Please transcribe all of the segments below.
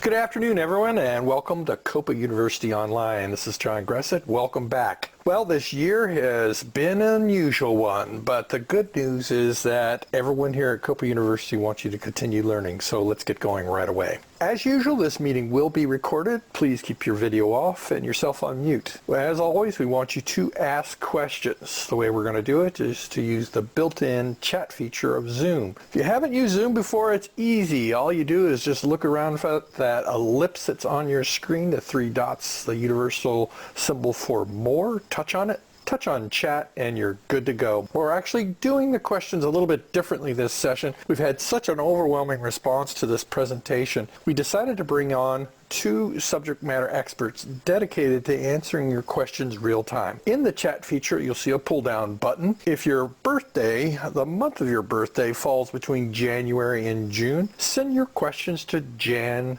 Good afternoon, everyone, and welcome to COPA University Online. This is John Gressett. Welcome back. Well, this year has been an unusual one, but the good news is that everyone here at COPA University wants you to continue learning, so let's get going right away. As usual, this meeting will be recorded. Please keep your video off and yourself on mute. As always, we want you to ask questions. The way we're going to do it is to use the built-in chat feature of Zoom. If you haven't used Zoom before, it's easy. All you do is just look around for that ellipse that's on your screen, the three dots, the universal symbol for more. Touch on it. Touch on chat and you're good to go. We're actually doing the questions a little bit differently this session. We've had such an overwhelming response to this presentation. We decided to bring on two subject matter experts dedicated to answering your questions real time. In the chat feature, you'll see a pull down button. If your birthday, the month of your birthday, falls between January and June, send your questions to Jan-June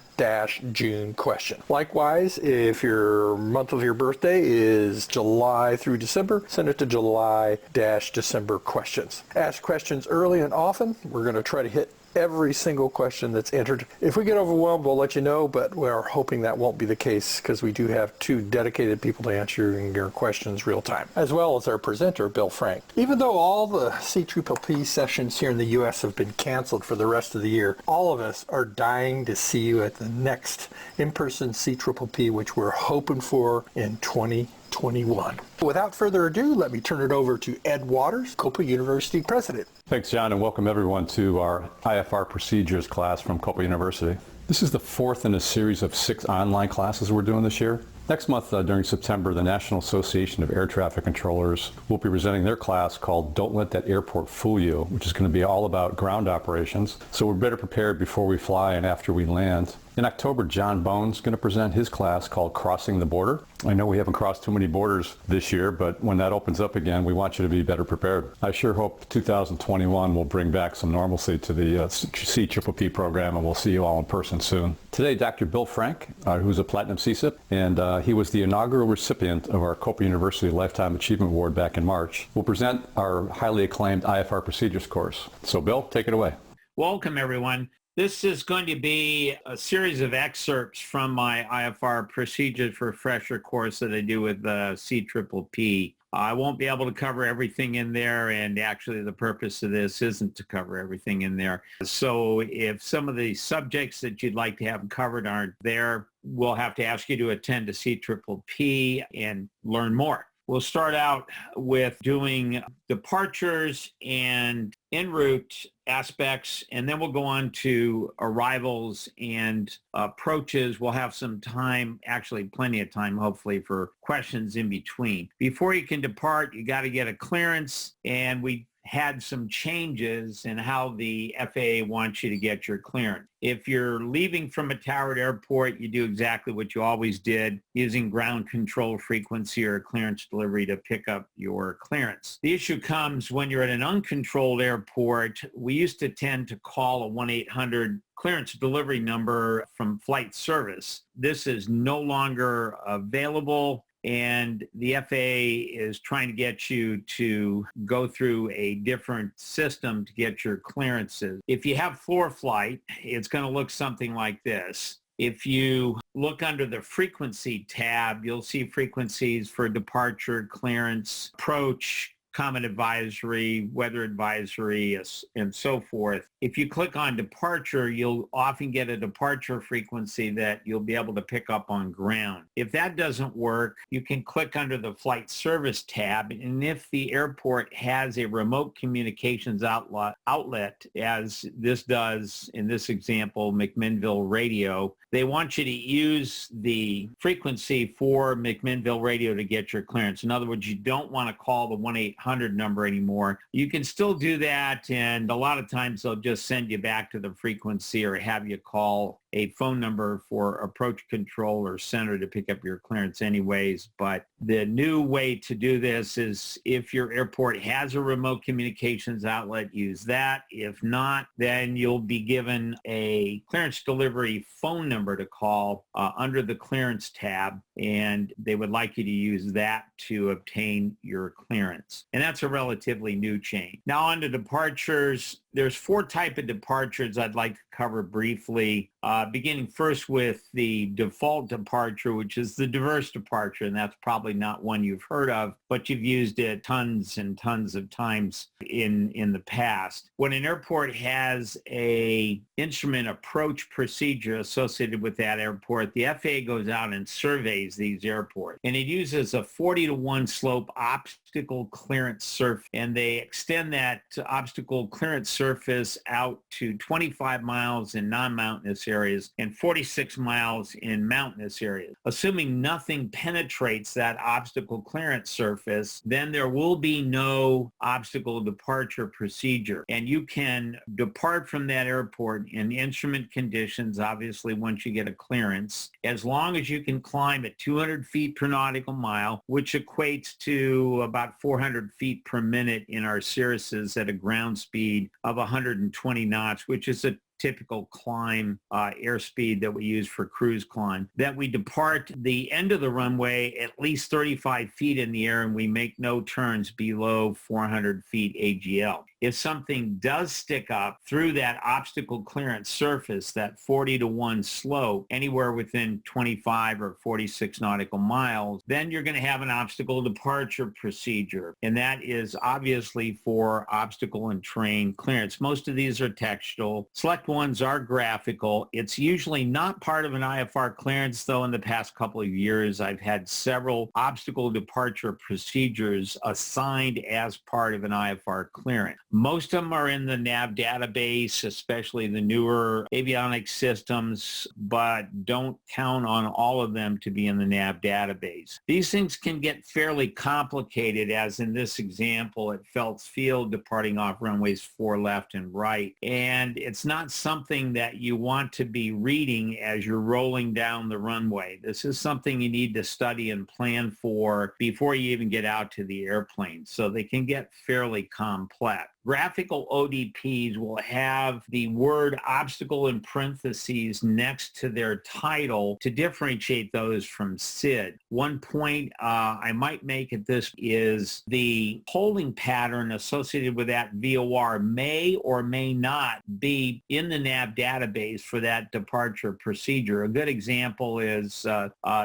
question. Likewise, if your month of your birthday is July through December, send it to July-December questions. Ask questions early and often. We're going to try to hit every single question that's entered. If we get overwhelmed, we'll let you know, but we're hoping that won't be the case because we do have two dedicated people to answering your questions real time, as well as our presenter, Bill Frank. Even though all the CPPP sessions here in the U.S. have been canceled for the rest of the year, all of us are dying to see you at the next in-person CPPP, which we're hoping for in 2021. Without further ado, let me turn it over to Ed Waters, COPA University President. Thanks, John, and welcome everyone to our IFR procedures class from COPA University. This is the fourth in a series of 6 online classes we're doing this year. Next month, during September, the National Association of Air Traffic Controllers will be presenting their class called Don't Let That Airport Fool You, which is going to be all about ground operations. So we're better prepared before we fly and after we land. In October, John Bone's going to present his class called Crossing the Border. I know we haven't crossed too many borders this year, but when that opens up again, we want you to be better prepared. I sure hope 2021 will bring back some normalcy to the CPPP program, and we'll see you all in person soon. Today, Dr. Bill Frank, who's a Platinum CSIP, and he was the inaugural recipient of our COPA University Lifetime Achievement Award back in March, will present our highly acclaimed IFR procedures course. So Bill, take it away. Welcome, everyone. This is going to be a series of excerpts from my IFR Procedures for Refresher course that I do with CPPP. I won't be able to cover everything in there, and actually the purpose of this isn't to cover everything in there. So if some of the subjects that you'd like to have covered aren't there, we'll have to ask you to attend to CPPP and learn more. We'll start out with doing departures and Enroute aspects, and then we'll go on to arrivals and approaches. We'll have some time, actually plenty of time, hopefully, for questions in between. Before you can depart, you got to get a clearance, and we had some changes in how the FAA wants you to get your clearance. If you're leaving from a towered airport, you do exactly what you always did, using ground control frequency or clearance delivery to pick up your clearance. The issue comes when you're at an uncontrolled airport. We used to tend to call a 1-800 clearance delivery number from flight service. This is no longer available, and the FAA is trying to get you to go through a different system to get your clearances. If you have floor flight, it's going to look something like this. If you look under the frequency tab, you'll see frequencies for departure, clearance, approach, common advisory, weather advisory, and so forth. If you click on departure, you'll often get a departure frequency that you'll be able to pick up on ground. If that doesn't work, you can click under the flight service tab, and if the airport has a remote communications outlet, as this does in this example, McMinnville Radio, they want you to use the frequency for McMinnville Radio to get your clearance. In other words, you don't want to call the 1-800 number anymore. You can still do that, and a lot of times they'll just send you back to the frequency or have you call a phone number for approach control or center to pick up your clearance anyways. But the new way to do this is if your airport has a remote communications outlet, use that. If not, then you'll be given a clearance delivery phone number to call under the clearance tab, and they would like you to use that to obtain your clearance. And that's a relatively new change. Now on to departures. There's 4 types of departures I'd like to cover briefly, beginning first with the default departure, which is the diverse departure, and that's probably not one you've heard of, but you've used it tons and tons of times in the past. When an airport has a instrument approach procedure associated with that airport, the FAA goes out and surveys these airports, and it uses a 40-to-1 slope obstacle clearance surface, and they extend that obstacle clearance surface out to 25 miles in non-mountainous areas and 46 miles in mountainous areas. Assuming nothing penetrates that obstacle clearance surface, then there will be no obstacle departure procedure, and you can depart from that airport in instrument conditions, obviously once you get a clearance, as long as you can climb at 200 feet per nautical mile, which equates to about 400 feet per minute in our Cirruses at a ground speed of 120 knots, which is a typical climb airspeed that we use for cruise climb, that we depart the end of the runway at least 35 feet in the air and we make no turns below 400 feet AGL. If something does stick up through that obstacle clearance surface, that 40-to-1 slope, anywhere within 25 or 46 nautical miles, then you're going to have an obstacle departure procedure. And that is obviously for obstacle and terrain clearance. Most of these are textual. Select ones are graphical. It's usually not part of an IFR clearance, though in the past couple of years, I've had several obstacle departure procedures assigned as part of an IFR clearance. Most of them are in the nav database, especially the newer avionics systems, but don't count on all of them to be in the nav database. These things can get fairly complicated, as in this example at Phelps Field, departing off runways 4 left and right. And it's not something that you want to be reading as you're rolling down the runway. This is something you need to study and plan for before you even get out to the airplane. So they can get fairly complex. Graphical ODPs will have the word obstacle in parentheses next to their title to differentiate those from SID. One point I might make at this is the holding pattern associated with that VOR may or may not be in the nav database for that departure procedure. A good example is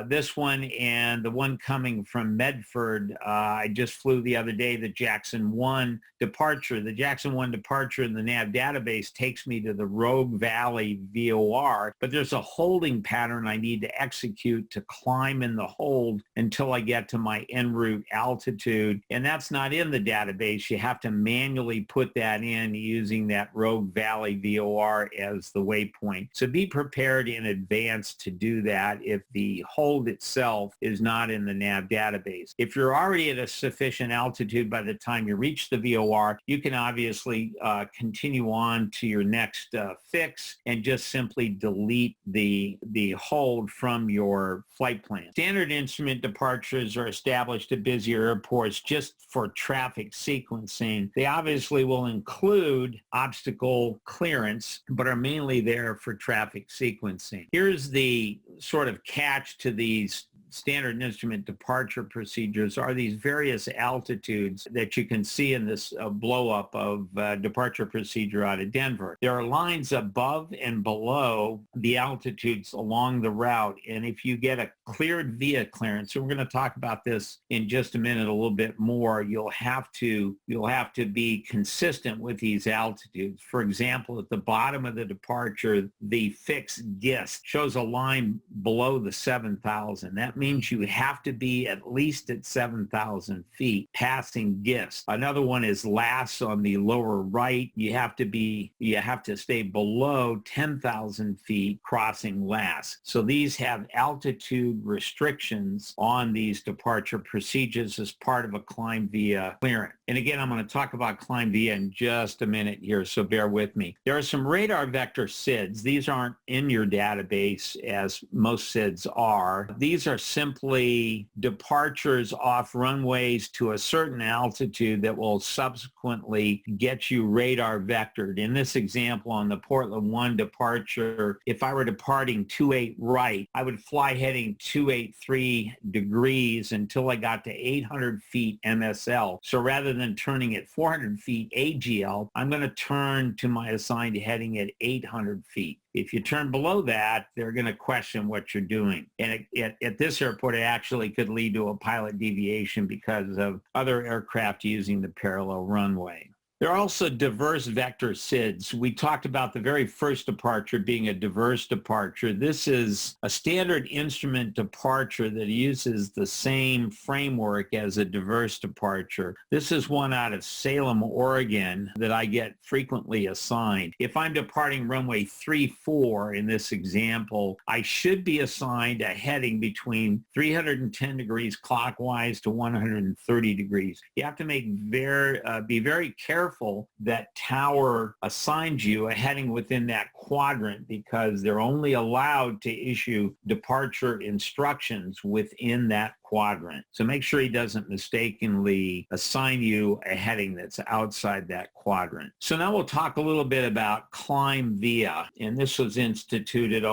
this one and the one coming from Medford. I just flew the other day, the Jackson 1 departure. The Jackson 1 departure in the nav database takes me to the Rogue Valley VOR, but there's a holding pattern I need to execute to climb in the hold until I get to my Enroute altitude, and that's not in the database. You have to manually put that in using that Rogue Valley VOR as the waypoint. So be prepared in advance to do that if the hold itself is not in the nav database. If you're already at a sufficient altitude by the time you reach the VOR, you can obviously continue on to your next fix and just simply delete the hold from your flight plan. Standard instrument departures are established at busier airports just for traffic sequencing. They obviously will include obstacle clearance, but are mainly there for traffic sequencing. Here's the sort of catch to these standard instrument departure procedures are these various altitudes that you can see in this blow-up of departure procedure out of Denver. There are lines above and below the altitudes along the route, and if you get a cleared via clearance, and we're going to talk about this in just a minute a little bit more, you'll have to be consistent with these altitudes. For example, at the bottom of the departure, the fixed GIST shows a line below the 7,000. That means you have to be at least at 7,000 feet passing GIST. Another one is LAS on the lower right. You have to stay below 10,000 feet crossing LAS. So these have altitude restrictions on these departure procedures as part of a climb via clearance. And again, I'm going to talk about climb via in just a minute here, so bear with me. There are some radar vector SIDs. These aren't in your database as most SIDs are. These are simply departures off runways to a certain altitude that will subsequently get you radar vectored. In this example, on the Portland 1 departure, if I were departing 28 right, I would fly heading 283 degrees until I got to 800 feet MSL. So rather than turning at 400 feet AGL, I'm going to turn to my assigned heading at 800 feet. If you turn below that, they're going to question what you're doing. And at this airport, it actually could lead to a pilot deviation because of other aircraft using the parallel runway. There are also diverse vector SIDs. We talked about the very first departure being a diverse departure. This is a standard instrument departure that uses the same framework as a diverse departure. This is one out of Salem, Oregon that I get frequently assigned. If I'm departing runway 34 in this example, I should be assigned a heading between 310 degrees clockwise to 130 degrees. You have to be very careful that tower assigns you a heading within that quadrant because they're only allowed to issue departure instructions within that quadrant. So make sure he doesn't mistakenly assign you a heading that's outside that quadrant. So now we'll talk a little bit about climb via, and this was instituted,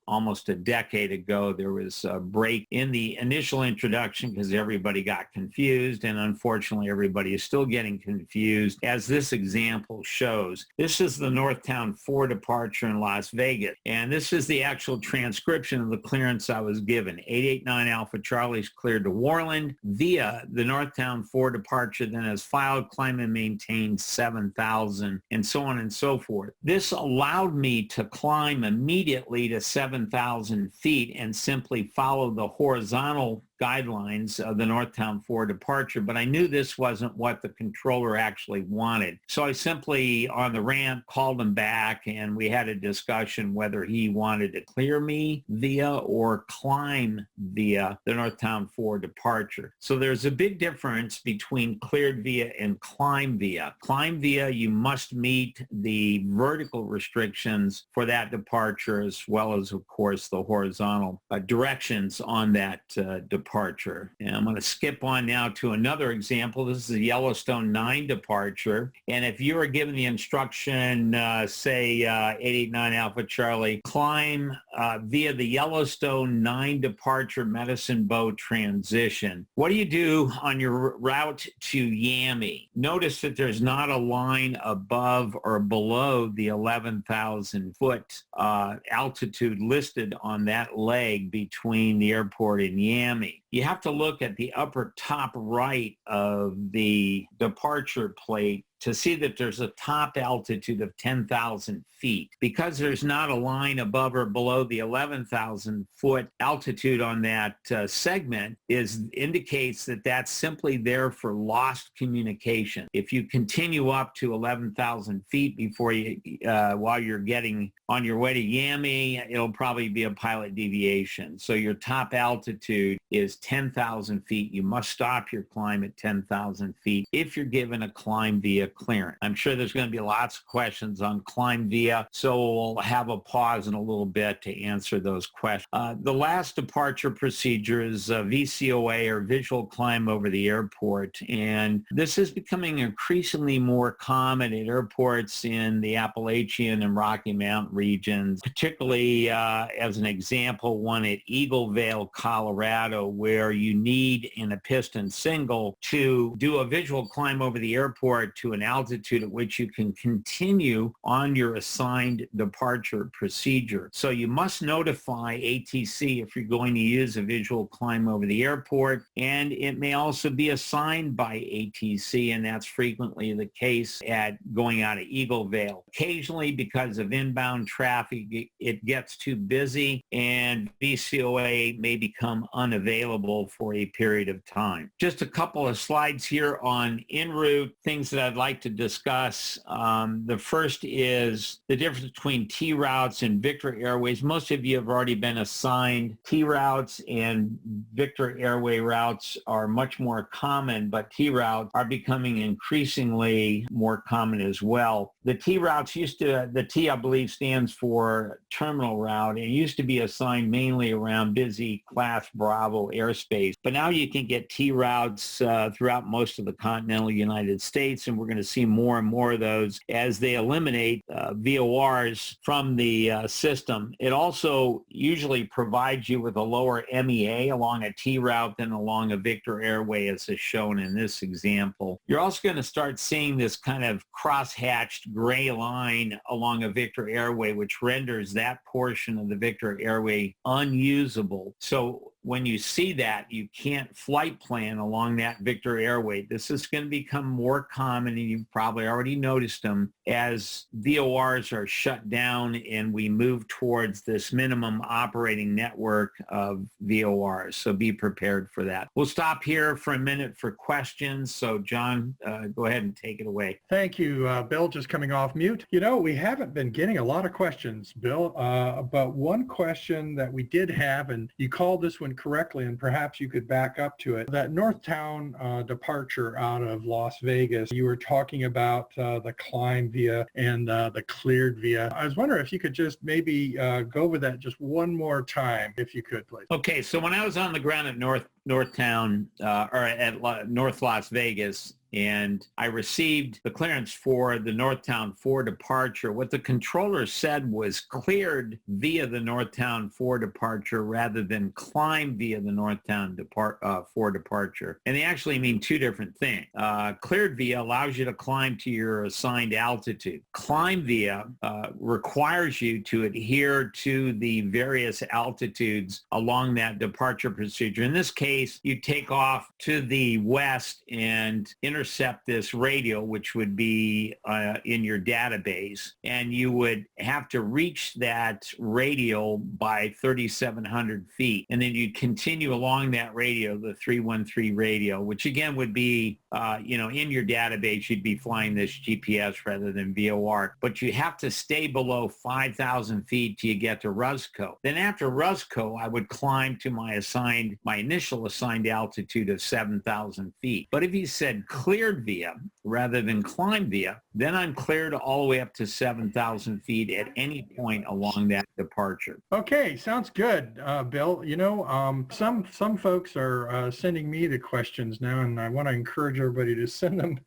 almost a decade ago. There was a break in the initial introduction because everybody got confused, and unfortunately everybody is still getting confused, as this example shows. This is the Northtown 4 departure in Las Vegas, and this is the actual transcription of the clearance I was given. 889 Alpha Charlie cleared to Warland via the Northtown 4 departure, then has filed, climb and maintain 7,000, and so on and so forth. This allowed me to climb immediately to 7,000 feet and simply follow the horizontal guidelines of the Northtown 4 departure, but I knew this wasn't what the controller actually wanted. So I simply, on the ramp, called him back, and we had a discussion whether he wanted to clear me via or climb via the Northtown 4 departure. So there's a big difference between cleared via and climb via. Climb via, you must meet the vertical restrictions for that departure, as well as, of course, the horizontal directions on that departure. And I'm going to skip on now to another example. This is a Yellowstone 9 departure. And if you were given the instruction, say 889 Alpha Charlie, climb via the Yellowstone 9 departure Medicine Bow transition, what do you do on your route to Yami? Notice that there's not a line above or below the 11,000 foot altitude listed on that leg between the airport and Yami. You have to look at the upper top right of the departure plate to see that there's a top altitude of 10,000 feet. Because there's not a line above or below the 11,000 foot altitude on that segment indicates that that's simply there for lost communication. If you continue up to 11,000 feet before you, while you're getting on your way to Yami, it'll probably be a pilot deviation. So your top altitude is 10,000 feet. You must stop your climb at 10,000 feet if you're given a climb via clearance. I'm sure there's going to be lots of questions on climb via, so we'll have a pause in a little bit to answer those questions. The last departure procedure is VCOA, or visual climb over the airport, and this is becoming increasingly more common at airports in the Appalachian and Rocky Mountain regions, particularly as an example, one at Eagle Vale, Colorado, where you need in a piston single to do a visual climb over the airport to an altitude at which you can continue on your assigned departure procedure. So you must notify ATC if you're going to use a visual climb over the airport, and it may also be assigned by ATC, and that's frequently the case at going out of Eagle Vale. Occasionally, because of inbound traffic, it gets too busy and VCOA may become unavailable for a period of time. Just a couple of slides here on Enroute, things that I'd like like to discuss. The first is the difference between T routes and Victor airways. Most of you have already been assigned T routes, and Victor airway routes are much more common, but T routes are becoming increasingly more common as well. The T routes the T, I believe, stands for terminal route. It used to be assigned mainly around busy Class Bravo airspace, but now you can get T routes throughout most of the continental United States, and we're going to see more and more of those as they eliminate VORs from the system. It also usually provides you with a lower MEA along a T route than along a Victor airway, as is shown in this example. You're also going to start seeing this kind of cross-hatched gray line along a Victor airway, which renders that portion of the Victor airway unusable. So when you see that, you can't flight plan along that Victor airway. This is going to become more common, and you've probably already noticed them, as VORs are shut down and we move towards this minimum operating network of VORs. So be prepared for that. We'll stop here for a minute for questions. So John, go ahead and take it away. Thank you, Bill. Just coming off mute. You know, we haven't been getting a lot of questions, Bill, but one question that we did have, and you called this one correctly, and perhaps you could back up to it, that Northtown departure out of Las Vegas, you were talking about the climb via and the cleared via. I was wondering if you could just maybe go over that just one more time, if you could, please. Okay, so when I was on the ground at Northtown, or at North Las Vegas, and I received the clearance for the Northtown 4 departure, what the controller said was cleared via the Northtown 4 departure rather than climb via the Northtown 4 departure. And they actually mean two different things. Cleared via allows you to climb to your assigned altitude. Climb via requires you to adhere to the various altitudes along that departure procedure. In this case, you take off to the west and intercept this radio, which would be in your database, and you would have to reach that radio by 3,700 feet. And then you'd continue along that radio, the 313 radio, which again would be, in your database, you'd be flying this GPS rather than VOR. But you have to stay below 5,000 feet till you get to Roscoe. Then after Roscoe, I would climb to my initial assigned altitude of 7,000 feet. But if you said cleared via rather than climb via, then I'm cleared all the way up to 7,000 feet at any point along that departure. Okay, sounds good, Bill. You know, some folks are sending me the questions now, and I want to encourage everybody to send them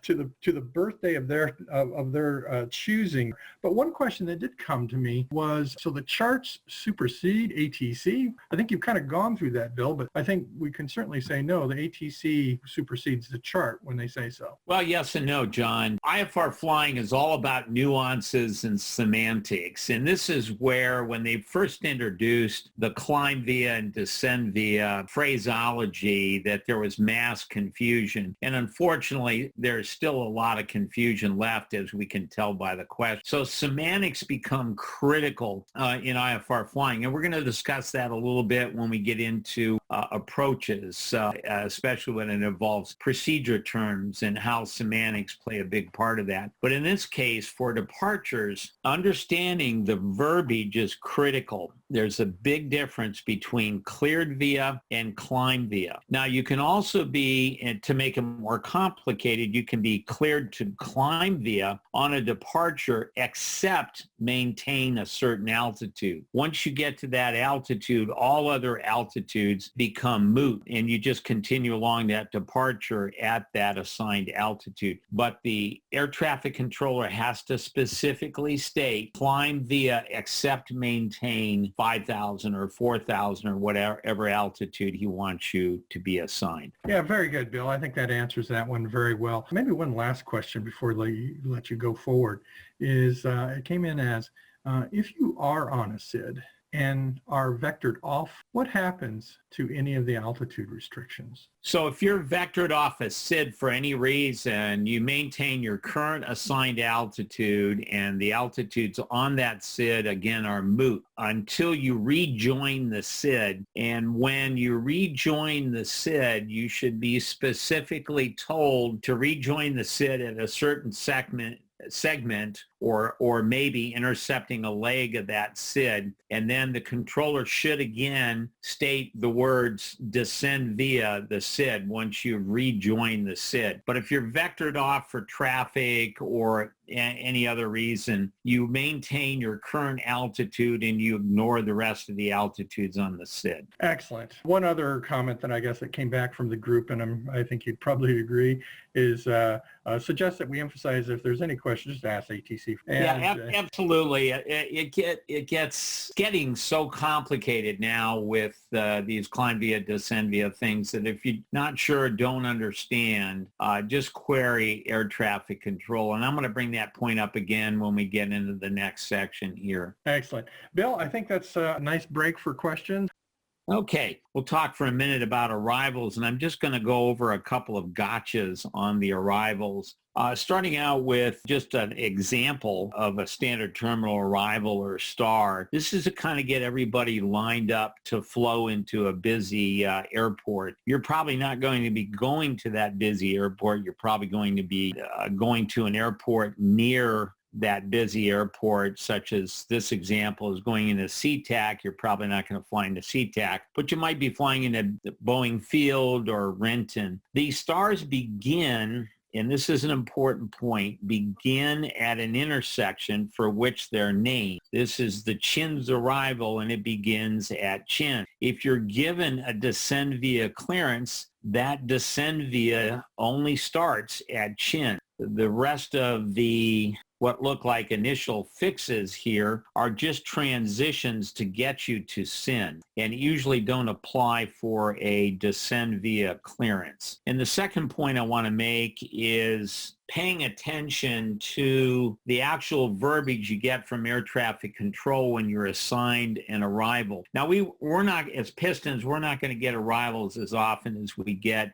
to the birthday of their choosing. But one question that did come to me was, so the charts supersede ATC? I think you've kind of gone through that, Bill, but I think we can certainly say no, the ATC supersedes the chart when they say so. Well, yes and no, John. IFR flying is all about nuances and semantics. And this is where, when they first introduced the climb via and descend via phraseology, that there was mass confusion. And unfortunately, there's still a lot of confusion left, as we can tell by the question. So semantics become critical in IFR flying. And we're going to discuss that a little bit when we get into approaches, especially when it involves procedure terms and how semantics play a big part of that. But in this case, for departures, understanding the verbiage is critical. There's a big difference between cleared via and climb via. Now, you can also be, and to make it more complicated, you can be cleared to climb via on a departure except maintain a certain altitude. Once you get to that altitude, all other altitudes become moot, and you just continue along that departure at that assigned altitude. But the air traffic controller has to specifically state climb via except maintain 5,000 or 4,000 or whatever altitude he wants you to be assigned. Yeah, very good, Bill. I think that answers that one very well. Maybe one last question before I let you go forward is, it came in as, if you are on a SID and are vectored off, what happens to any of the altitude restrictions? So if you're vectored off a SID for any reason, you maintain your current assigned altitude, and the altitudes on that SID, again, are moot until you rejoin the SID. And when you rejoin the SID, you should be specifically told to rejoin the SID at a certain segment or maybe intercepting a leg of that SID, and then the controller should again state the words descend via the SID once you rejoin the SID. But if you're vectored off for traffic or any other reason, you maintain your current altitude and you ignore the rest of the altitudes on the SID. Excellent. One other comment that I guess that came back from the group, and I think you'd probably agree, is suggest that we emphasize if there's any questions, just ask ATC. Absolutely. It gets getting so complicated now with these climb via, descend via things that if you're not sure, don't understand, just query air traffic control. And I'm going to bring that point up again when we get into the next section here. Excellent. Bill, I think that's a nice break for questions. Okay, we'll talk for a minute about arrivals, and I'm just going to go over a couple of gotchas on the arrivals. Starting out with just an example of a standard terminal arrival or star. This is to kind of get everybody lined up to flow into a busy airport. You're probably not going to be going to that busy airport. You're probably going to be going to an airport near that busy airport, such as this example is going into SeaTac. You're probably not going to fly into SeaTac, but you might be flying into Boeing Field or Renton. These stars begin, and this is an important point, begin at an intersection for which they're named. This is the Chin's arrival, and it begins at Chin. If you're given a descend via clearance, that descend via only starts at Chin. The rest of the what look like initial fixes here are just transitions to get you to SIN and usually don't apply for a descend via clearance. And the second point I want to make is paying attention to the actual verbiage you get from air traffic control when you're assigned an arrival. Now, we're not, as Pistons, we're not going to get arrivals as often as we get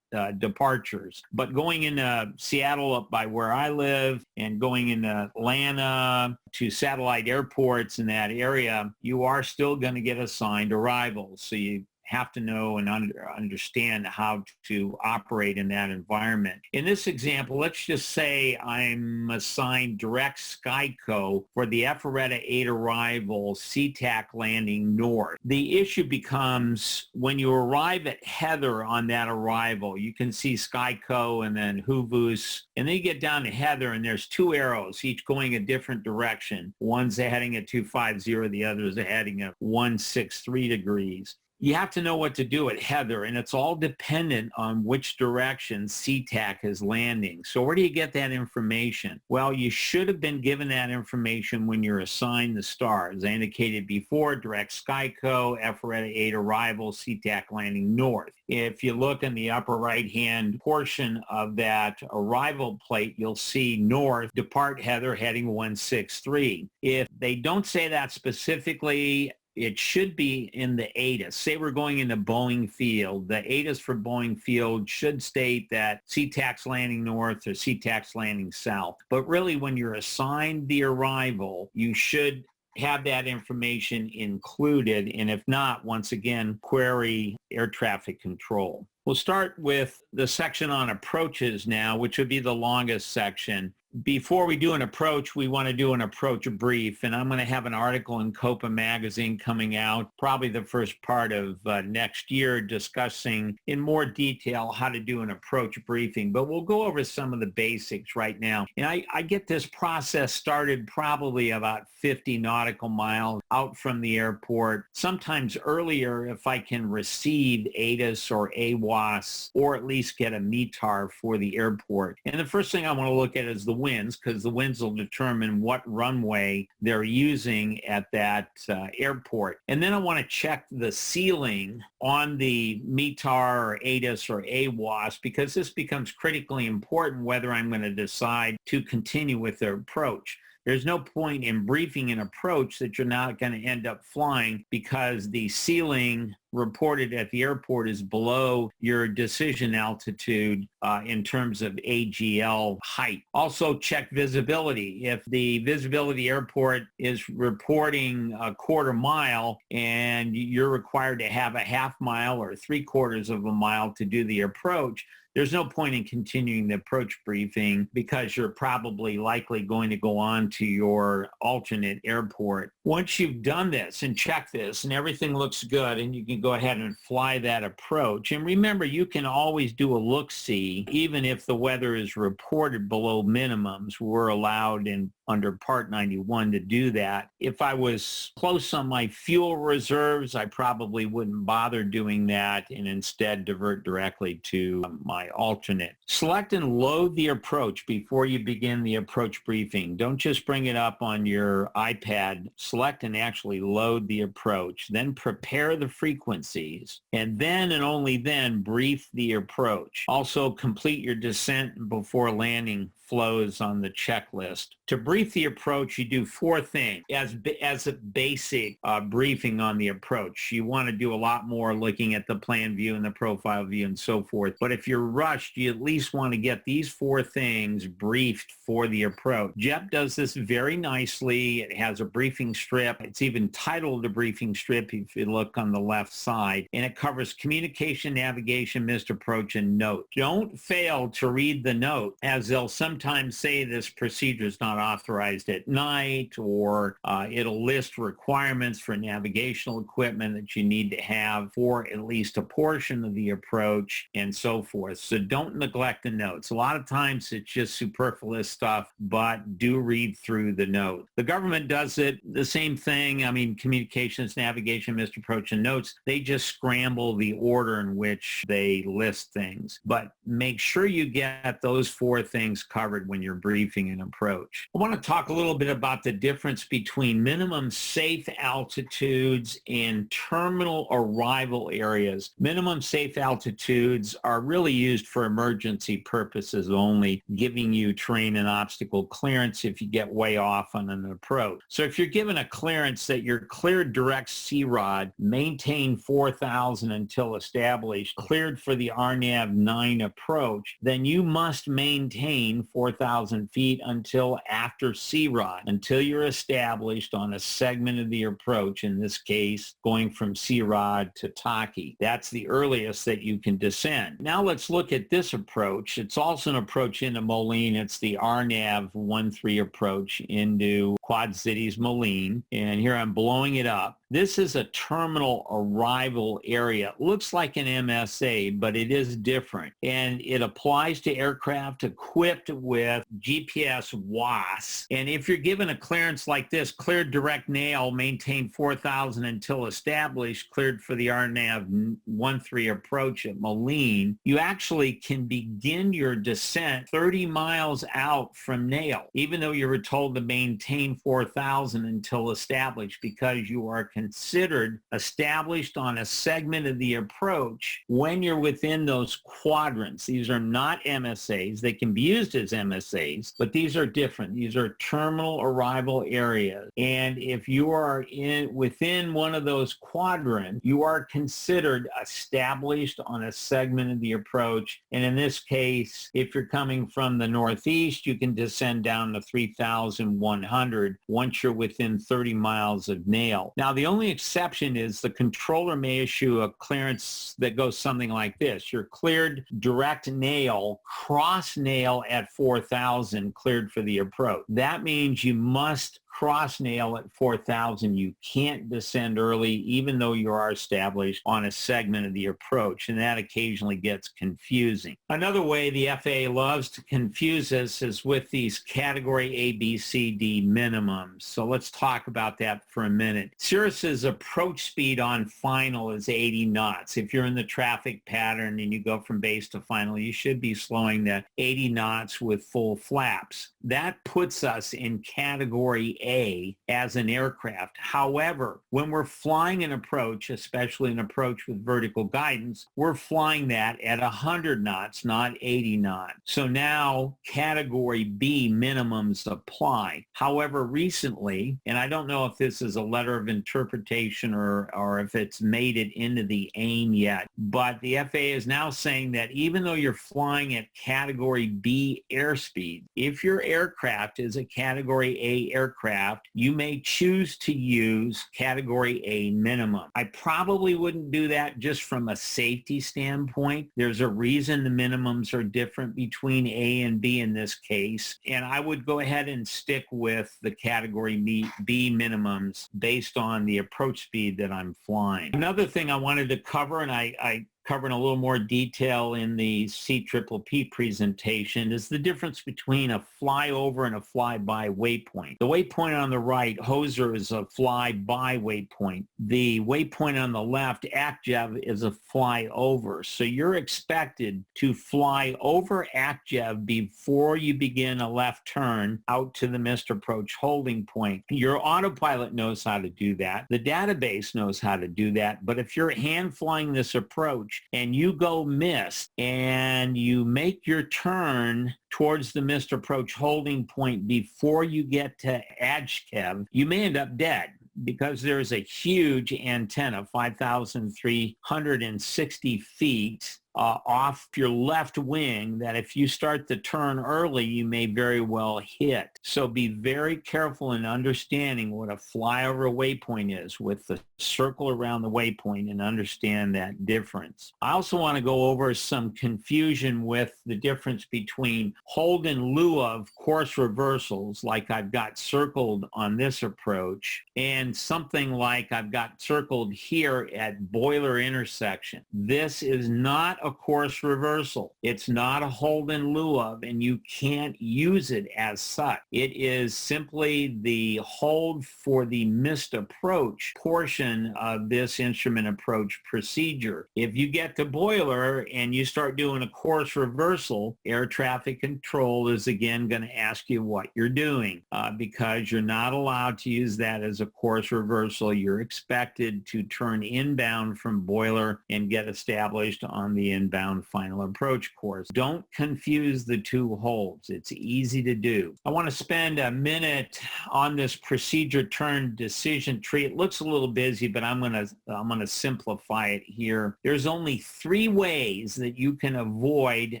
departures. But going into Seattle up by where I live and going into Atlanta to satellite airports in that area, you are still going to get assigned arrivals. So you have to know and understand how to operate in that environment. In this example, let's just say I'm assigned direct SkyCo for the Alpharetta 8 arrival, SeaTac landing north. The issue becomes when you arrive at Heather on that arrival, you can see SkyCo and then Huvus, and then you get down to Heather and there's two arrows, each going a different direction. One's heading at 250, the other is heading at 163 degrees. You have to know what to do at Heather, and it's all dependent on which direction SeaTac is landing. So where do you get that information? Well, you should have been given that information when you're assigned the star. As I indicated before, direct SkyCo, Alpharetta 8 arrival, SeaTac landing north. If you look in the upper right-hand portion of that arrival plate, you'll see north, depart Heather, heading 163. If they don't say that specifically, it should be in the ATIS. Say we're going into Boeing Field. The ATIS for Boeing Field should state that SeaTac's landing north or SeaTac's landing south. But really, when you're assigned the arrival, you should have that information included. And if not, once again, query air traffic control. We'll start with the section on approaches now, which would be the longest section. Before we do an approach, we want to do an approach brief, and I'm going to have an article in COPA magazine coming out, probably the first part of next year, discussing in more detail how to do an approach briefing, but we'll go over some of the basics right now. And I get this process started probably about 50 nautical miles out from the airport, sometimes earlier if I can receive ATIS or AWAS, or at least get a METAR for the airport. And the first thing I want to look at is the winds, because the winds will determine what runway they're using at that airport. And then I want to check the ceiling on the METAR or ATIS or AWAS, because this becomes critically important whether I'm going to decide to continue with their approach. There's no point in briefing an approach that you're not going to end up flying because the ceiling reported at the airport is below your decision altitude in terms of AGL height. Also check visibility. If the visibility airport is reporting a quarter mile and you're required to have a half mile or 3/4 of a mile to do the approach, there's no point in continuing the approach briefing because you're probably likely going to go on to your alternate airport. Once you've done this and checked this and everything looks good and you can go ahead and fly that approach. And remember, you can always do a look-see even if the weather is reported below minimums. We're allowed under Part 91 to do that. If I was close on my fuel reserves, I probably wouldn't bother doing that and instead divert directly to my alternate. Select and load the approach before you begin the approach briefing. Don't just bring it up on your iPad. Select and actually load the approach. Then prepare the frequencies and then and only then brief the approach. Also complete your descent before landing flows on the checklist. To brief the approach, you do 4 things as a basic briefing on the approach. You want to do a lot more looking at the plan view and the profile view and so forth. But if you're rushed, you at least want to get these 4 things briefed for the approach. JEP does this very nicely. It has a briefing strip. It's even titled a briefing strip if you look on the left side. And it covers communication, navigation, missed approach, and note. Don't fail to read the note, as they'll sometimes say this procedure is not authorized at night, or it'll list requirements for navigational equipment that you need to have for at least a portion of the approach and so forth. So don't neglect the notes. A lot of times it's just superfluous stuff, but do read through the note. The government does it the same thing. I mean, communications, navigation, missed approach, and notes, they just scramble the order in which they list things. But make sure you get those 4 things covered when you're briefing an approach. I want to talk a little bit about the difference between minimum safe altitudes and terminal arrival areas. Minimum safe altitudes are really used for emergency purposes only, giving you terrain and obstacle clearance if you get way off on an approach. So if you're given a clearance that you're cleared direct CROD, maintain 4,000 until established, cleared for the RNAV 9 approach, then you must maintain 4,000 feet until after CROD, until you're established on a segment of the approach, in this case, going from CROD to Taki. That's the earliest that you can descend. Now let's look at this approach. It's also an approach into Moline. It's the RNAV 13 approach into Quad Cities Moline. And here I'm blowing it up. This is a terminal arrival area. It looks like an MSA, but it is different. And it applies to aircraft equipped with GPS WAAS. And if you're given a clearance like this, cleared direct nail, maintain 4,000 until established, cleared for the RNAV 13 approach at Moline, you actually can begin your descent 30 miles out from nail, even though you were told to maintain 4,000 until established, because you are considered established on a segment of the approach when you're within those quadrants. These are not MSAs. They can be used as MSAs, but these are different. These are terminal arrival areas. And if you are within one of those quadrants, you are considered established on a segment of the approach. And in this case, if you're coming from the northeast, you can descend down to 3,100 once you're within 30 miles of nail. Now, the only exception is the controller may issue a clearance that goes something like this. You're cleared direct nail, cross nail at 4,000, cleared for the approach. That means you must cross nail at 4,000. You can't descend early, even though you are established on a segment of the approach, and that occasionally gets confusing. Another way the FAA loves to confuse us is with these category A, B, C, D minimums. So let's talk about that for a minute. Cirrus's approach speed on final is 80 knots. If you're in the traffic pattern and you go from base to final, you should be slowing to 80 knots with full flaps. That puts us in category A as an aircraft. However, when we're flying an approach, especially an approach with vertical guidance, we're flying that at 100 knots, not 80 knots. So now category B minimums apply. However, recently, and I don't know if this is a letter of interpretation or if it's made it into the AIM yet, but the FAA is now saying that even though you're flying at category B airspeed, if your aircraft is a category A aircraft, you may choose to use category A minimum. I probably wouldn't do that just from a safety standpoint. There's a reason the minimums are different between A and B in this case, and I would go ahead and stick with the category B minimums based on the approach speed that I'm flying. Another thing I wanted to cover, and I covered in a little more detail in the CPPP presentation, is the difference between a flyover and a flyby waypoint. The waypoint on the right, Hoser, is a flyby waypoint. The waypoint on the left, ACJEV, is a flyover. So you're expected to fly over ACJEV before you begin a left turn out to the missed approach holding point. Your autopilot knows how to do that. The database knows how to do that. But if you're hand flying this approach and you go missed and you make your turn towards the missed approach holding point before you get to ACJEV, you may end up dead, because there's a huge antenna, 5,360 feet off your left wing, that if you start the turn early, you may very well hit. So be very careful in understanding what a flyover waypoint is with the circle around the waypoint, and understand that difference. I also want to go over some confusion with the difference between hold in lieu of course reversals, like I've got circled on this approach, and something like I've got circled here at boiler intersection. This is not a course reversal. It's not a hold in lieu of, and you can't use it as such. It is simply the hold for the missed approach portion of this instrument approach procedure. If you get to boiler and you start doing a course reversal, air traffic control is again going to ask you what you're doing, because you're not allowed to use that as a course reversal. You're expected to turn inbound from boiler and get established on the inbound final approach course. Don't confuse the two holds. It's easy to do. I want to spend a minute on this procedure turn decision tree. It looks a little busy, but I'm going to simplify it here. There's only 3 ways that you can avoid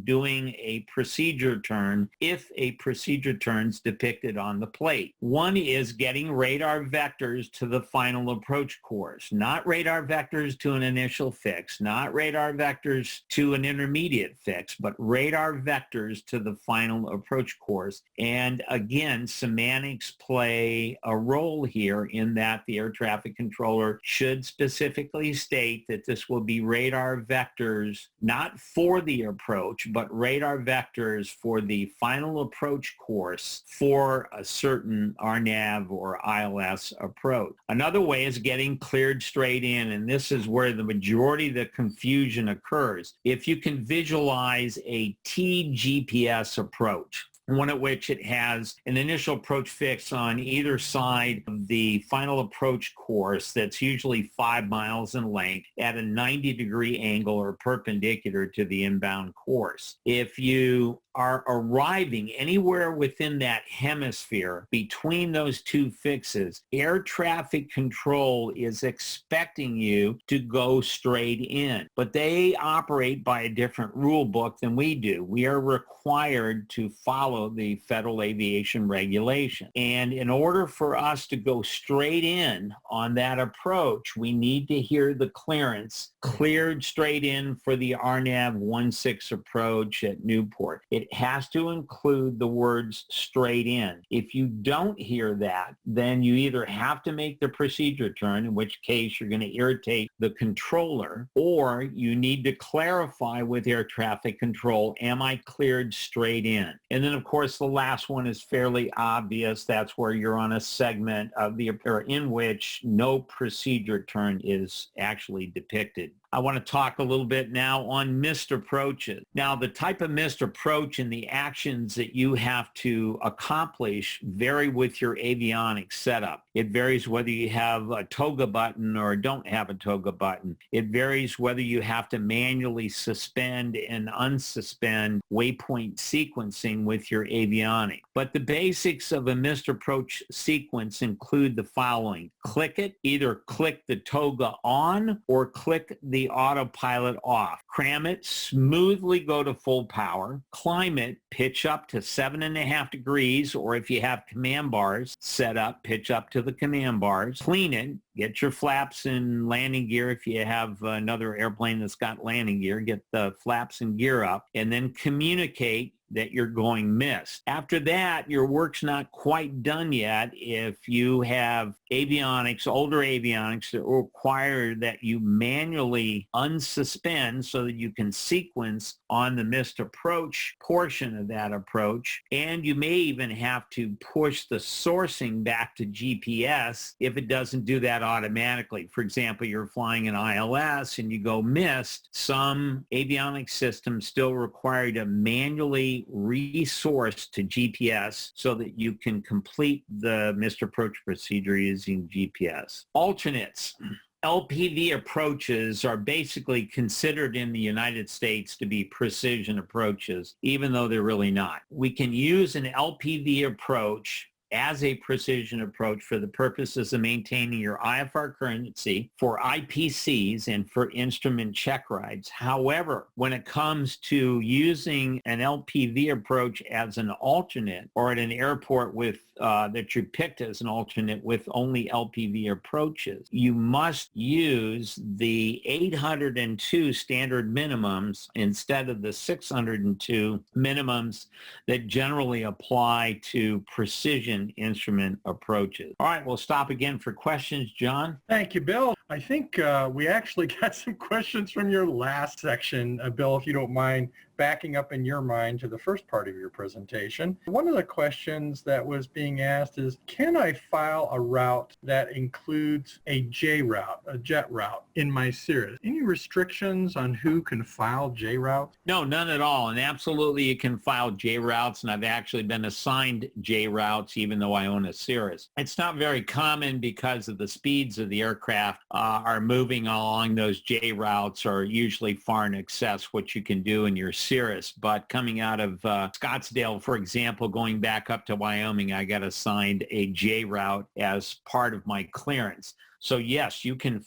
doing a procedure turn if a procedure turn's depicted on the plate. One is getting radar vectors to the final approach course, not radar vectors to an initial fix, not radar vectors to an intermediate fix, but radar vectors to the final approach course. And again, semantics play a role here, in that the air traffic controller should specifically state that this will be radar vectors not for the approach, but radar vectors for the final approach course for a certain RNAV or ILS approach. Another way is getting cleared straight in, and this is where the majority of the confusion occurs. If you can visualize a TGPS approach, one at which it has an initial approach fix on either side of the final approach course that's usually 5 miles in length at a 90-degree angle or perpendicular to the inbound course. If you are arriving anywhere within that hemisphere between those two fixes, air traffic control is expecting you to go straight in. But they operate by a different rule book than we do. We are required to follow the federal aviation regulation. And in order for us to go straight in on that approach, we need to hear the clearance cleared straight in for the RNAV 16 approach at Newport. It has to include the words straight in. If you don't hear that, then you either have to make the procedure turn, in which case you're going to irritate the controller, or you need to clarify with air traffic control, am I cleared straight in? And then of course the last one is fairly obvious. That's where you're on a segment of the, or in which no procedure turn is actually depicted. I want to talk a little bit now on missed approaches. Now, the type of missed approach and the actions that you have to accomplish vary with your avionics setup. It varies whether you have a toga button or don't have a toga button. It varies whether you have to manually suspend and unsuspend waypoint sequencing with your avionics. But the basics of a missed approach sequence include the following. Click it, either click the toga on or click the autopilot off. Cram it, smoothly go to full power, climb it, pitch up to 7.5 degrees, or if you have command bars set up, pitch up to the command bars, clean it, get your flaps and landing gear. If you have another airplane that's got landing gear, get the flaps and gear up, and then communicate that you're going missed. After that, your work's not quite done yet if you have avionics, older avionics that require that you manually unsuspend so that you can sequence on the missed approach portion of that approach. And you may even have to push the sourcing back to GPS if it doesn't do that automatically. For example, you're flying an ILS and you go missed. Some avionics systems still require you to manually resource to GPS so that you can complete the missed approach procedure using GPS. Alternates. LPV approaches are basically considered in the United States to be precision approaches, even though they're really not. We can use an LPV approach as a precision approach for the purposes of maintaining your IFR currency, for IPCs, and for instrument check rides. However, when it comes to using an LPV approach as an alternate, or at an airport with that you picked as an alternate with only LPV approaches, you must use the 802 standard minimums instead of the 602 minimums that generally apply to precision instrument approaches. All right, we'll stop again for questions. John? Thank you, Bill. I think we actually got some questions from your last section, Bill, if you don't mind backing up in your mind to the first part of your presentation. One of the questions that was being asked is, can I file a route that includes a J route, a jet route, in my Cirrus? Any restrictions on who can file J routes? No, none at all. And absolutely you can file J routes, and I've actually been assigned J routes even though I own a Cirrus. It's not very common because of the speeds of the aircraft are moving along. Those J routes are usually far in excess what you can do in your Cirrus. But coming out of Scottsdale, for example, going back up to Wyoming, I got assigned a J route as part of my clearance. So yes, you can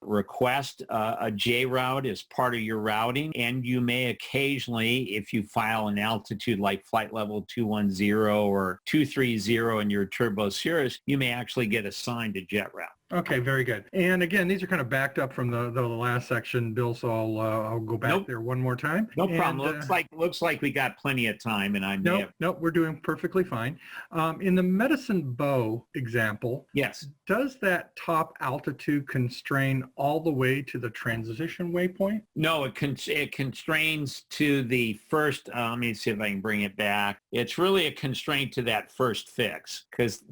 request a J route as part of your routing, and you may occasionally, if you file an altitude like flight level 210 or 230 in your Turbo Cirrus, you may actually get assigned a jet route. Okay, very good. And again, these are kind of backed up from the last section, Bill, so I'll go back there one more time. No problem. Looks like we got plenty of time, and I may have... Nope, we're doing perfectly fine. In the medicine bow example, yes, does that top altitude constrain all the way to the transition waypoint? No, it constrains to the first, let me see if I can bring it back. It's really a constraint to that first fix, because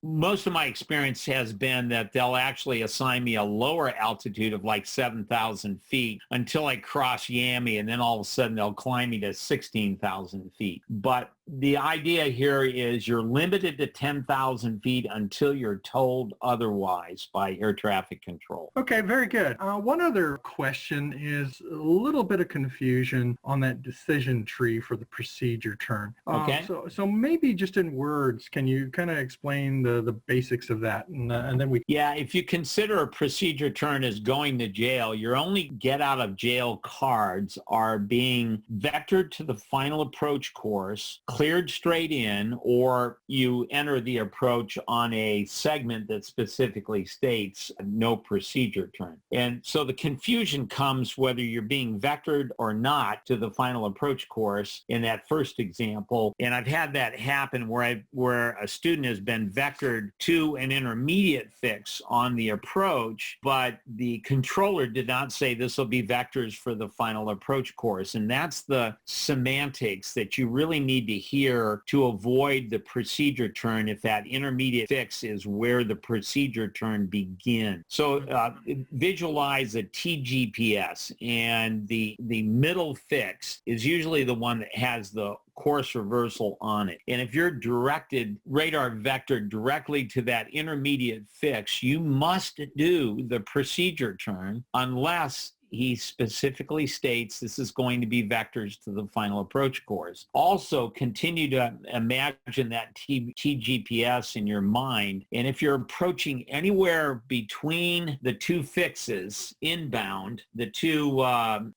most of my experience has been that they'll actually assign me a lower altitude of like 7,000 feet until I cross Yami, and then all of a sudden they'll climb me to 16,000 feet. But the idea here is you're limited to 10,000 feet until you're told otherwise by air traffic control. Okay, very good. One other question is a little bit of confusion on that decision tree for the procedure turn. Okay. So maybe just in words, can you kind of explain the basics of that? And then we... Yeah, if you consider a procedure turn as going to jail, your only get out of jail cards are being vectored to the final approach course, cleared straight in, or you enter the approach on a segment that specifically states no procedure turn. And so the confusion comes whether you're being vectored or not to the final approach course in that first example. And I've had that happen where a student has been vectored to an intermediate fix on the approach, but the controller did not say this will be vectors for the final approach course. And that's the semantics that you really need to here to avoid the procedure turn if that intermediate fix is where the procedure turn begins. So visualize a TGPS, and the middle fix is usually the one that has the course reversal on it. And if you're directed radar vector directly to that intermediate fix, you must do the procedure turn unless he specifically states this is going to be vectors to the final approach course. Also, continue to imagine that TGPS in your mind. And if you're approaching anywhere between the two fixes inbound, the two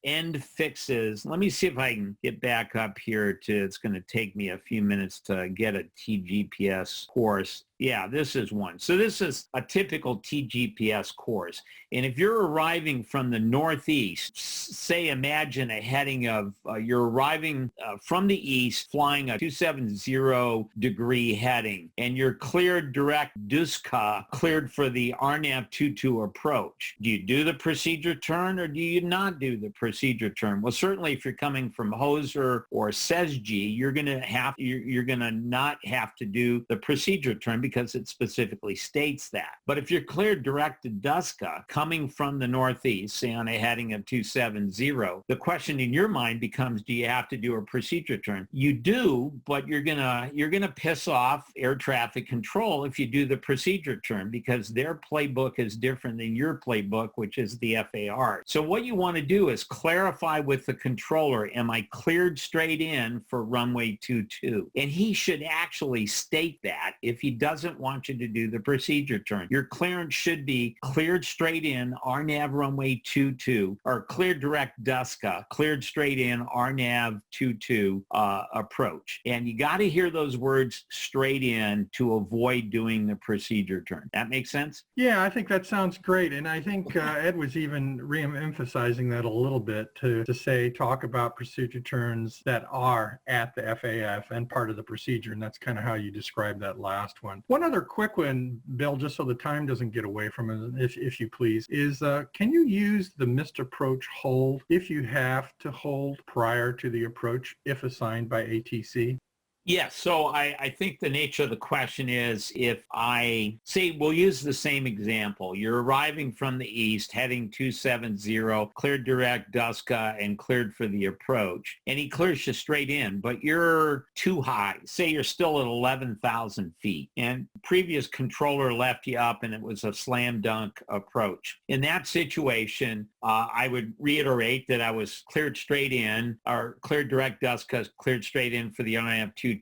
end fixes, let me see if I can get back up here to, it's going to take me a few minutes to get a TGPS course. Yeah, this is one. So this is a typical TGPS course. And if you're arriving from the northeast, say imagine a heading of, you're arriving from the east, flying a 270 degree heading, and you're cleared direct DUSCA, cleared for the RNAV 22 approach. Do you do the procedure turn or do you not do the procedure turn? Well, certainly if you're coming from Hoser or SESG, you're going to not have to do the procedure turn because it specifically states that. But if you're cleared direct to DUSCA coming from the northeast, say on a heading of 270, the question in your mind becomes, do you have to do a procedure turn? You do, but you're gonna piss off air traffic control if you do the procedure turn because their playbook is different than your playbook, which is the FAR. So what you want to do is clarify with the controller, am I cleared straight in for runway 22? And he should actually state that if he doesn't want you to do the procedure turn. Your clearance should be cleared straight in RNAV runway 22 or cleared direct DUSCA, cleared straight in RNAV 22 approach. And you got to hear those words straight in to avoid doing the procedure turn. That makes sense? Yeah, I think that sounds great. And I think Ed was even re-emphasizing that a little bit to say, talk about procedure turns that are at the FAF and part of the procedure. And that's kind of how you described that last one. One other quick one, Bill, just so the time doesn't get away from it, if you please, is can you use the missed approach hold if you have to hold prior to the approach if assigned by ATC? Yes. So I think the nature of the question is if I say, we'll use the same example. You're arriving from the east, heading 270, cleared direct DUSCA and cleared for the approach. And he clears you straight in, but you're too high. Say you're still at 11,000 feet and previous controller left you up and it was a slam dunk approach. In that situation, I would reiterate that I was cleared straight in or cleared direct DUSCA, cleared straight in for the RNAV 22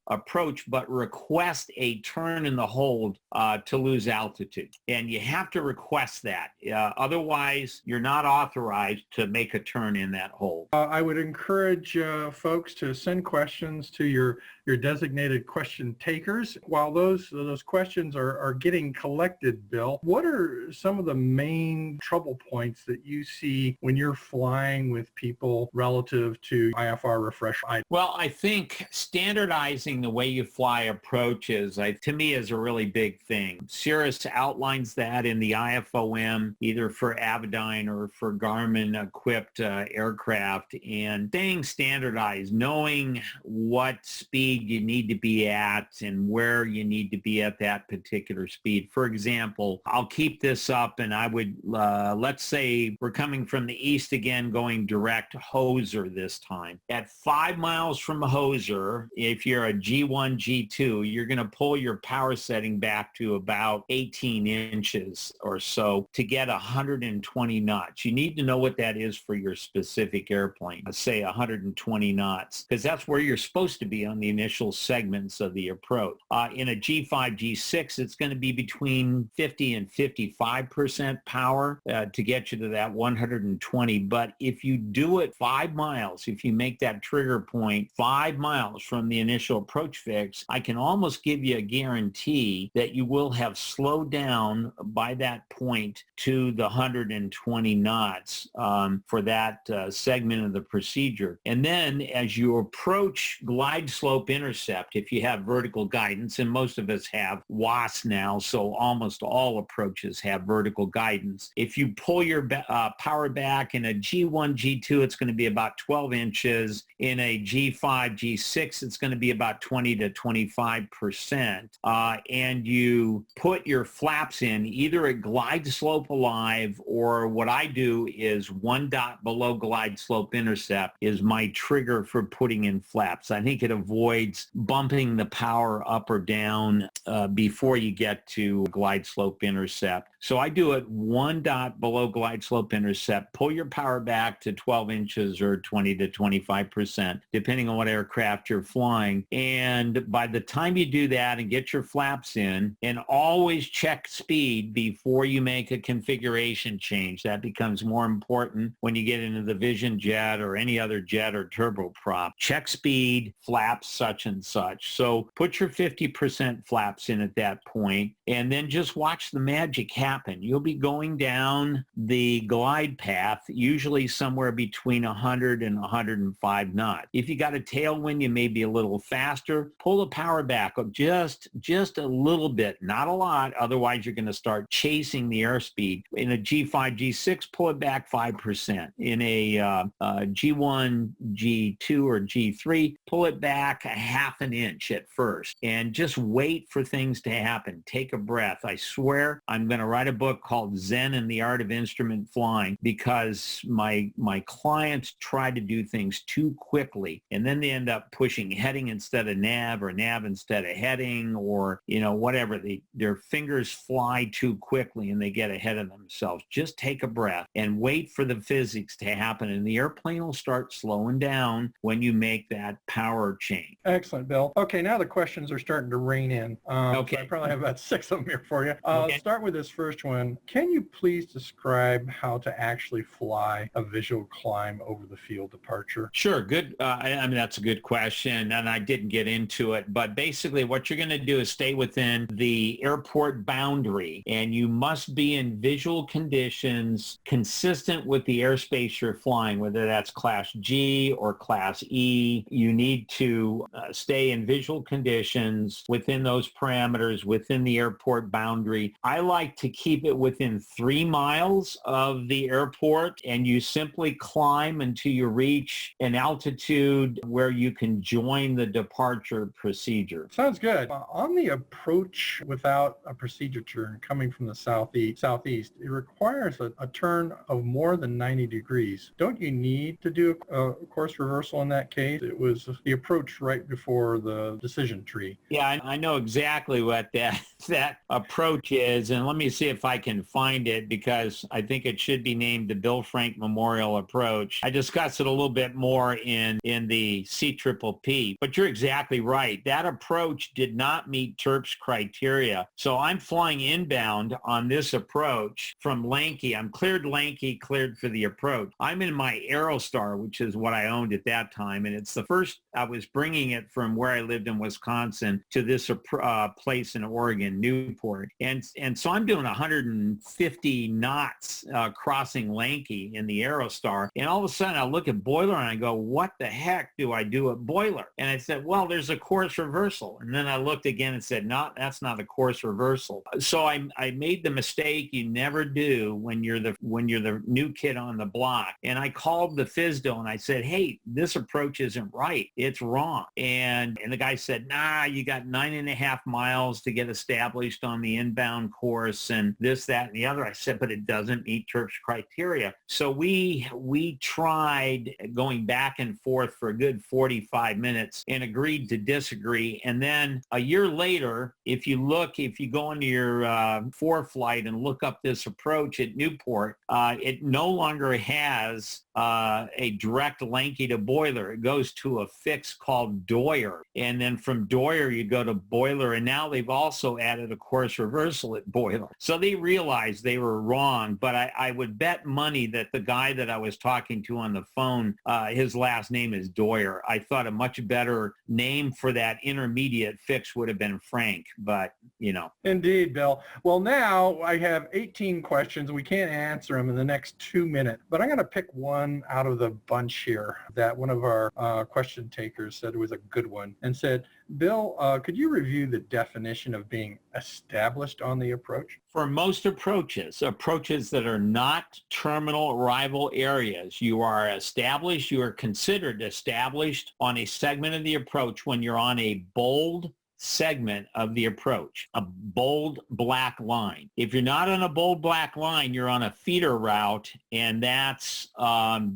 approach, but request a turn in the hold to lose altitude. And you have to request that. Otherwise, you're not authorized to make a turn in that hold. I would encourage folks to send questions to your designated question takers. While those questions are getting collected, Bill, what are some of the main trouble points that you see when you're flying with people relative to IFR refresh items? Well, I think standardizing the way you fly approaches, to me, is a really big thing. Cirrus outlines that in the IFOM, either for Avidyne or for Garmin-equipped aircraft, and staying standardized, knowing what speed you need to be at and where you need to be at that particular speed. For example, I'll keep this up and I would, let's say we're coming from the east again, going direct Hoser this time. At 5 miles from Hoser, if you're a G1, G2, you're going to pull your power setting back to about 18 inches or so to get 120 knots. You need to know what that is for your specific airplane. Say 120 knots, because that's where you're supposed to be on the initial segments of the approach. In a G5, G6, it's going to be between 50 and 55% power to get you to that 120. But if you do it 5 miles, if you make that trigger point 5 miles from the initial approach fix, I can almost give you a guarantee that you will have slowed down by that point to the 120 knots for that segment of the procedure. And then as you approach glide slope intercept if you have vertical guidance, and most of us have WAS now, so almost all approaches have vertical guidance. If you pull your power back in a G1, G2, it's going to be about 12 inches. In a G5, G6, it's going to be about 20 to 25%. And you put your flaps in either at glide slope alive, or what I do is 1 dot below glide slope intercept is my trigger for putting in flaps. I think it avoids bumping the power up or down before you get to glide slope intercept. So I do it 1 dot below glide slope intercept, pull your power back to 12 inches or 20 to 25%, depending on what aircraft you're flying. And by the time you do that and get your flaps in, and always check speed before you make a configuration change. That becomes more important when you get into the Vision jet or any other jet or turboprop. Check speed, flaps, such and such. So put your 50% flaps in at that point, and then just watch the magic happen. You'll be going down the glide path, usually somewhere between 100 and 105 knots. If you got a tailwind, you may be a little faster. Pull the power back just a little bit, not a lot. Otherwise, you're going to start chasing the airspeed. In a G5, G6, pull it back 5%. In a G1, G2, or G3, pull it back a half an inch at first, and just wait for things to happen. Take a breath. I swear I'm going to write a book called Zen and the Art of Instrument Flying, because my clients try to do things too quickly, and then they end up pushing heading instead of nav, or nav instead of heading, or whatever. Their fingers fly too quickly and they get ahead of themselves. Just take a breath and wait for the physics to happen, and the airplane will start slowing down when you make that power change. Excellent, Bill. Okay, now the questions are starting to rain in. Okay. So I probably have about 6 of them here for you. Okay. Start with this first one. Can you please describe how to actually fly a visual climb over the field departure? Sure. Good. I mean, that's a good question, and I didn't get into it, but basically what you're going to do is stay within the airport boundary, and you must be in visual conditions consistent with the airspace you're flying, whether that's Class G or Class E. You need to stay in visual conditions within those parameters, within the airport boundary. I like to keep it within 3 miles of the airport, and you simply climb until you reach an altitude where you can join the departure procedure. Sounds good. On the approach without a procedure turn coming from the southeast, it requires a turn of more than 90 degrees. Don't you need to do a course reversal in that case? It was the approach right before the decision tree. Yeah, I know exactly what that approach is, and let me see if I can find it, because I think it should be named the Bill Frank Memorial Approach. I discuss it a little bit more in the CPPP, but you're exactly right. That approach did not meet TERP's criteria. So I'm flying inbound on this approach from Lanky. I'm cleared Lanky, cleared for the approach. I'm in my Aerostar, which is what I owned at that time, and it's the first. I was bringing it from where I lived in Wisconsin to this place in Oregon, Newport, and so I'm doing 150 knots crossing Lanky in the Aerostar, and all of a sudden I look at Boiler and I go, what the heck do I do at Boiler? And I said, well, there's a course reversal. And then I looked again and said, no, that's not a course reversal. So I made the mistake you never do when you're the new kid on the block. And I called the FSDO and I said, hey, this approach isn't right. It's wrong. And the guy said, nah, you got 9.5 miles to get established on the inbound course and this, that, and the other. I said, but it doesn't meet TERP's criteria. So we tried going back and forth for a good 45 minutes and agreed to disagree. And then a year later, if you go into your ForeFlight and look up this approach at Newport, it no longer has a direct Lanky to Boiler. It goes to a fix called Doyer. And then from Doyer, you go to Boiler. And now they've also added a course reversal at Boiler. So they realized they were wrong. But I would bet money that the guy that I was talking to on the phone, his last name is Doyer. I thought a much better name for that intermediate fix would have been Frank, but Indeed, Bill. Well, now I have 18 questions. We can't answer them in the next 2 minutes, but I'm going to pick one out of the bunch here that one of our question takers said was a good one, and said, Bill, could you review the definition of being established on the approach? For most approaches that are not terminal arrival areas, you are established, you are considered established on a segment of the approach when you're on a bold segment of the approach, a bold black line. If you're not on a bold black line, you're on a feeder route, and that's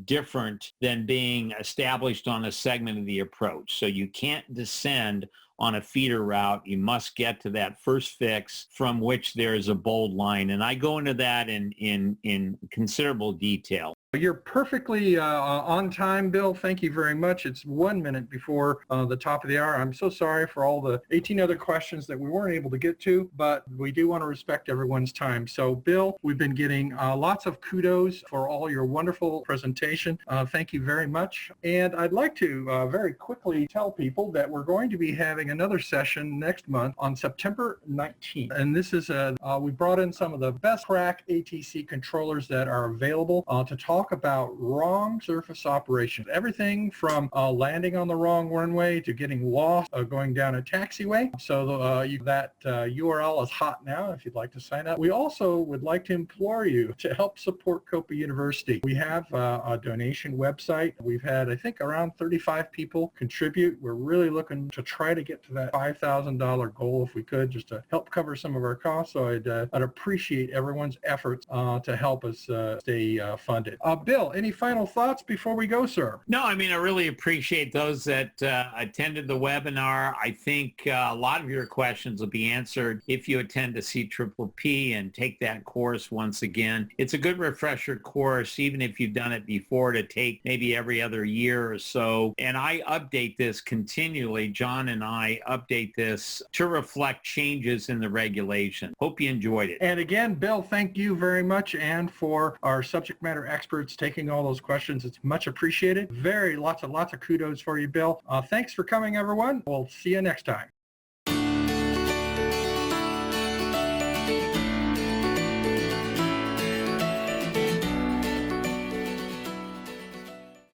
different than being established on a segment of the approach. So you can't descend on a feeder route. You must get to that first fix from which there is a bold line. And I go into that in considerable detail. You're perfectly on time, Bill. Thank you very much. It's 1 minute before the top of the hour. I'm so sorry for all the 18 other questions that we weren't able to get to, but we do want to respect everyone's time. So, Bill, we've been getting lots of kudos for all your wonderful presentation. Thank you very much. And I'd like to very quickly tell people that we're going to be having another session next month on September 19th. And this is we brought in some of the best crack ATC controllers that are available to talk about wrong surface operations. Everything from landing on the wrong runway to getting lost going down a taxiway. So that URL is hot now if you'd like to sign up. We also would like to implore you to help support COPA University. We have a donation website. We've had, I think, around 35 people contribute. We're really looking to try to get to that $5,000 goal if we could, just to help cover some of our costs. So I'd appreciate everyone's efforts to help us stay funded. Bill, any final thoughts before we go, sir? No, I mean, I really appreciate those that attended the webinar. I think a lot of your questions will be answered if you attend the CPP and take that course once again. It's a good refresher course, even if you've done it before, to take maybe every other year or so. And I update this continually. John and I update this to reflect changes in the regulation. Hope you enjoyed it. And again, Bill, thank you very much. And for our subject matter experts taking all those questions, it's much appreciated. Lots of kudos for you, Bill. Thanks for coming, everyone. We'll see you next time.